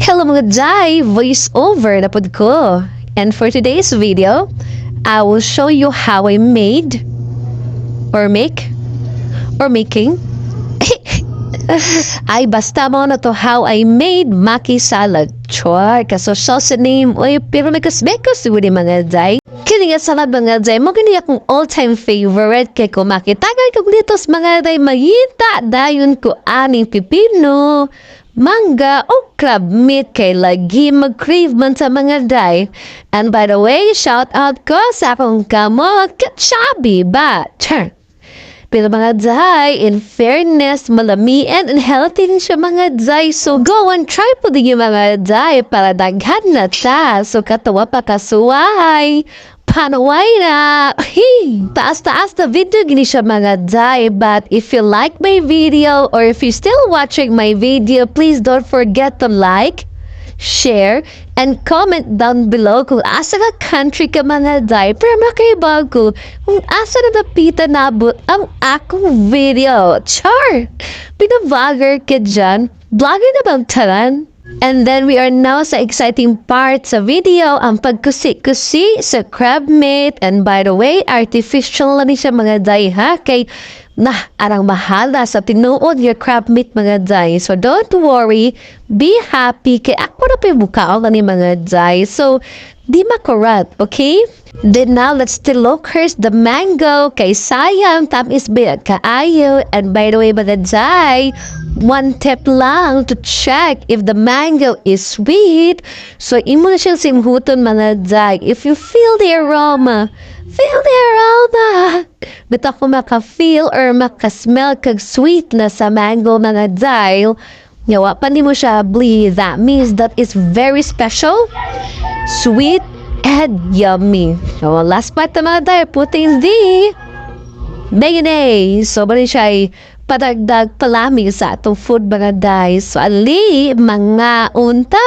Hello mga Jai! Voice over na pod ko. And for today's video, I will show you how I made or making ay basta mo na to how I made maki salad. Char, kasosyo sa name. Uy, pero may kasbekos di mga Jai. Kini nga salad mga Jai, mo kini akong all-time favorite kay ko makitagal kog litos mga Jai, mayita dayon ko aning pipino, mangga o crab meat kay lagi mag-crave man sa mga Jai. And by the way, shout out ko sa akong kamo kachabi ba? Char. Pero mga Jai, in fairness, malamian and healthy din siya mga Jai. So go and try po din yung mga Jai para daghan na ta. So katawa pa kasuway. Panaway na. Hey, taas-taas na video gini siya mga Jai. But if you like my video or if you're still watching my video, please don't forget to like, share, and comment down below kung asa ka country ka mga Jai. Pero makaibag ko kung asa na napita nabot ang akong video. Char! Pinavlogger ka dyan. Vlogger na bang taran? And then we are now sa exciting part sa video, ang pagkusi-kusi sa crab meat. And by the way, artificial lang siya mga Jai ha. Kay arang mahala sa tinuod your crab meat mga Jai. So don't worry, be happy kay ako na pibukaon na ni mga Jai. So di makurat, okay? Then now let's still look here's the mango kay sayang tamis ba kaayo. And by the way mga Jai, one tip lang to check if the mango is sweet. So imo na siyang simhuton mga Jai. If you feel the aroma, but ako maka-feel or maka-smell kag sweet na sa mango mga Jai, yawa pa ni mo siya bli, that means that is very special, sweet, and yummy. So last part na mga Jai, putin di mayonnaise. So bali siya ay padagdag palami sa atong food mga Jai. So ali mga unta.